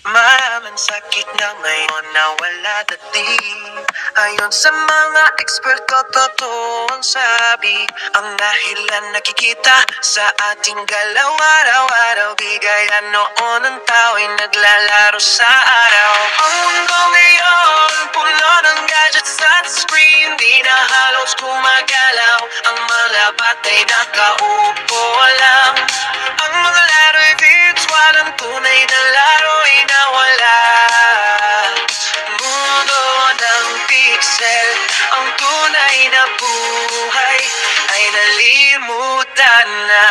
Maraming sakit na ngayon nawala dati. Ayon sa mga eksperto, totoo ang sabi. Ang dahilan nakikita sa ating galaw araw-araw. Di gaya noon ang tao'y naglalaro sa araw. Ang mundo ngayon puno ng gadgets at screen. Di na halos gumagalaw. Ang mga bata'y nakaupo lang. Ang mga laro'y virtual, ang tunay na laro'y nawala. Mundo ng pixel, ang tunay na buhay ay nalimutan na.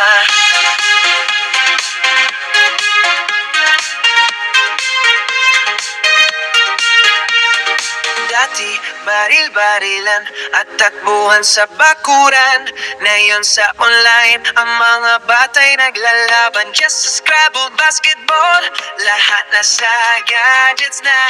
Dati, baril-barilan at takbuhan sa bakuran. Ngayon sa online, ang mga bata'y naglalaban. Just sa Scrabble, basketball, lahat na sa gadgets na.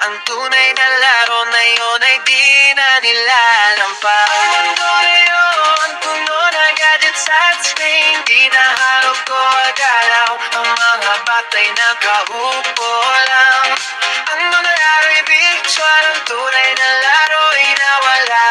Ang tunay na laro na yun ay di na nilalampa. Ang mundo ngayon, puno na gadgets at screen. Di na halog ko agalaw, ang mga bata'y nakaupo lang. Ang mga laro'y virtual, ang tunay na laro'y nawala.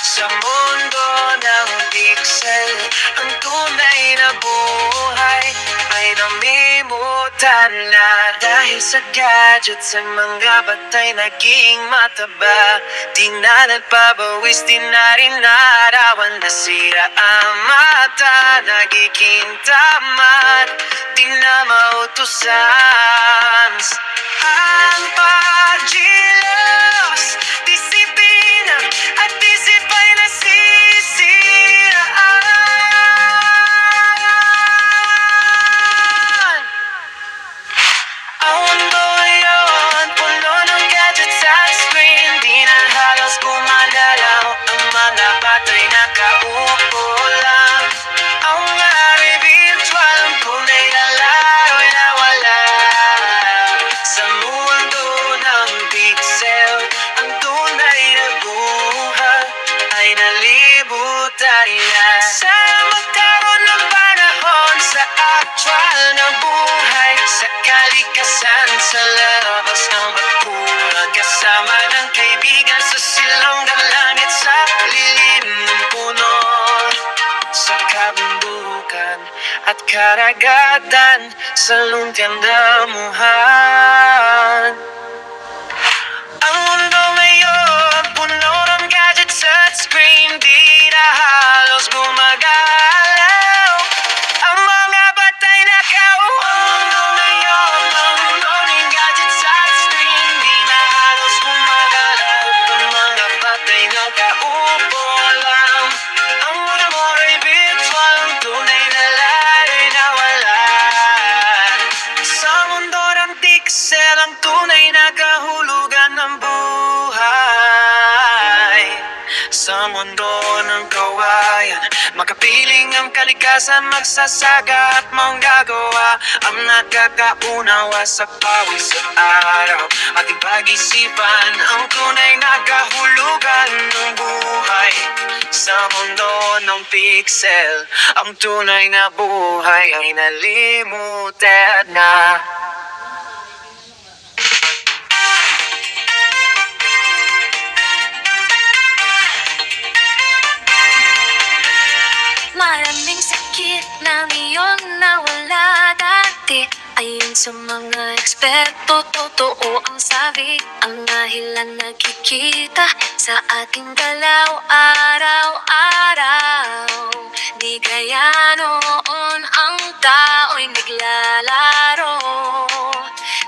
Sa mundo ng pixel, ang tunay na buhay ay namimutan na. Dahil sa gadgets, ang mga batay naging mataba. Di na nagpabawis, di na rin naarawan. Nasira ang mata, nagiging tamad. Di na mautusan. Ang paggilos, disiplina at disipay nasisiraan. Ang mundo ngayon, puno ng gadgets at screen. Di na halos gumagalaw, ang mga bata'y nakaupo lang. Ang mga virtual, ang tunay na laro'y nawala. Sa mundo ng pixel, ang tunay na buhay ay nalimutan na. Sa magkaroon ng panahon sa actual na buhay, sa kalikasan, sa labas ng bakuran, kasama ng kaibigan sa silong ng langit, sa lilim ng puno, sa kabundukan at karagatan, sa lumpiang damuhan. Ang mundo ngayon, puno ng gadgets at screen. Di na halos gumagalaw, ang mga batay nakaupo. Ang mundo ngayon, puno ng gadgets at screen. Di na halos gumagalaw, ang mga batay nakaupo lang. Ang mga mo'y virtual, ang tunay na laro'y nawala. Sa mundo ng pixel, ang tunay na kahulugan ng buhay. Sa mundo ng kawayan, makapiling ang kalikasan, magsasaka at manggagawa. Ang nakakaunawa sa pawis at araw, ating pag-isipan ang tunay na kahulugan ng buhay. Sa mundo ng pixel, ang tunay na buhay ay nalimutan na. Maraming sakit na ngayon nawala dati. Ayon sa mga eksperto, totoo ang sabi. Ang dahilan nakikita sa ating galaw araw-araw. Di gaya noon ang tao'y naglalaro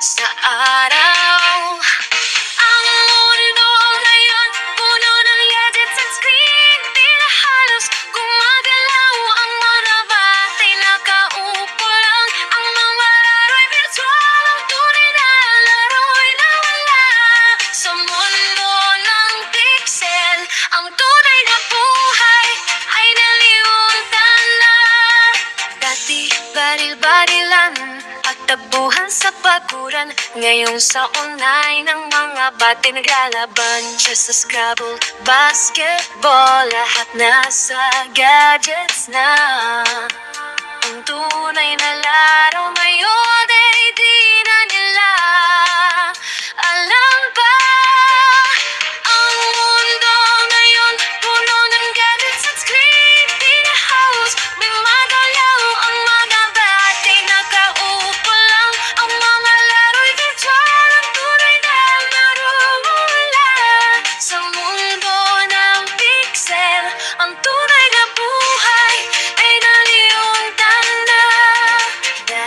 sa araw. Ang mundo ngayon, puno ng gadgets at screen. Di na halos gumagalaw, ang mga bata'y nakaupo lang. Ang mga laro'y virtual, ang tunay na laro'y nawala. Sa mundo ng pixel, ang tunay na buhay ay nalimutan na. Dati, baril-barilan at takbuhan sa bakuran. Ngayon sa online, ang mga bate naglalaban. Just sa Scrabble, basketball, lahat nasa gadgets na. Ang tunay na laro ngayon ay di na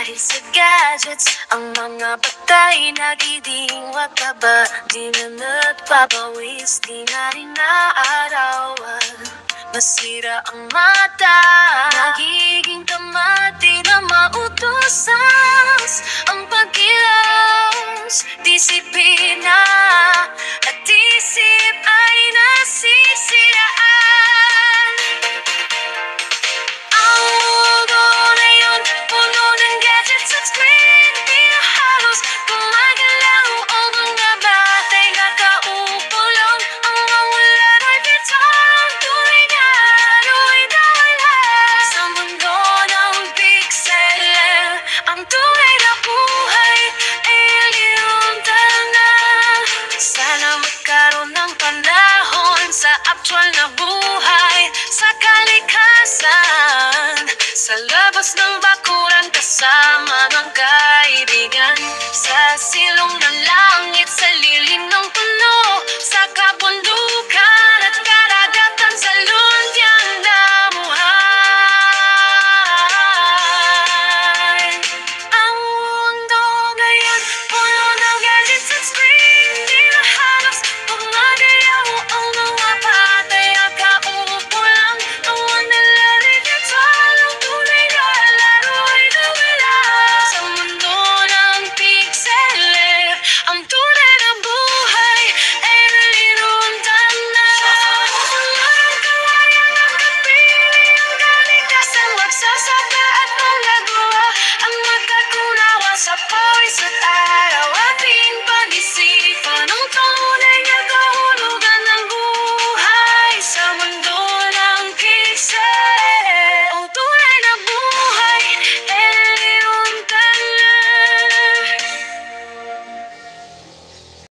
Dahil sa gadgets, ang mga patay nagdidingwat ka ba? Di na nagpapawis, di na rin naarawan. Masira ang mata, nagiging tamad, di na mautusas. Ang pagkilos, disiplina, at isip ay nasisiraan. Ang mundo ngayon, puno ng gadgets at screen. Di na halos gumagalaw o mga batay nakaupo lang. Ang mawalan ay bitaw, tunay na aro'y nawala. Sa mundo ng pixel, ang tunay na buhay ay lirundan na. Sana magkaroon ng panahon sa actual na buhay, sa kalikasan, sa labas ng bakuran kasama ng kaibigan, sa silong ng langit, sa lilim ng puno, sa kabundukan at karagatan, sa lundyang namuhay. Ang mundo ngayon, puno ng gadgets at screen. Di na halos gumagalaw ang mga patay at kaupo lang. Ang manalarin nito, ang tunay na laro ay nawala. Sa mundo ng pixel, ang tunay na buhay ay nalirundan na. Walang kawayan ang kapili, ang kalikasan, magsasaka at manggagawa, ang magkakunawa sa pawis at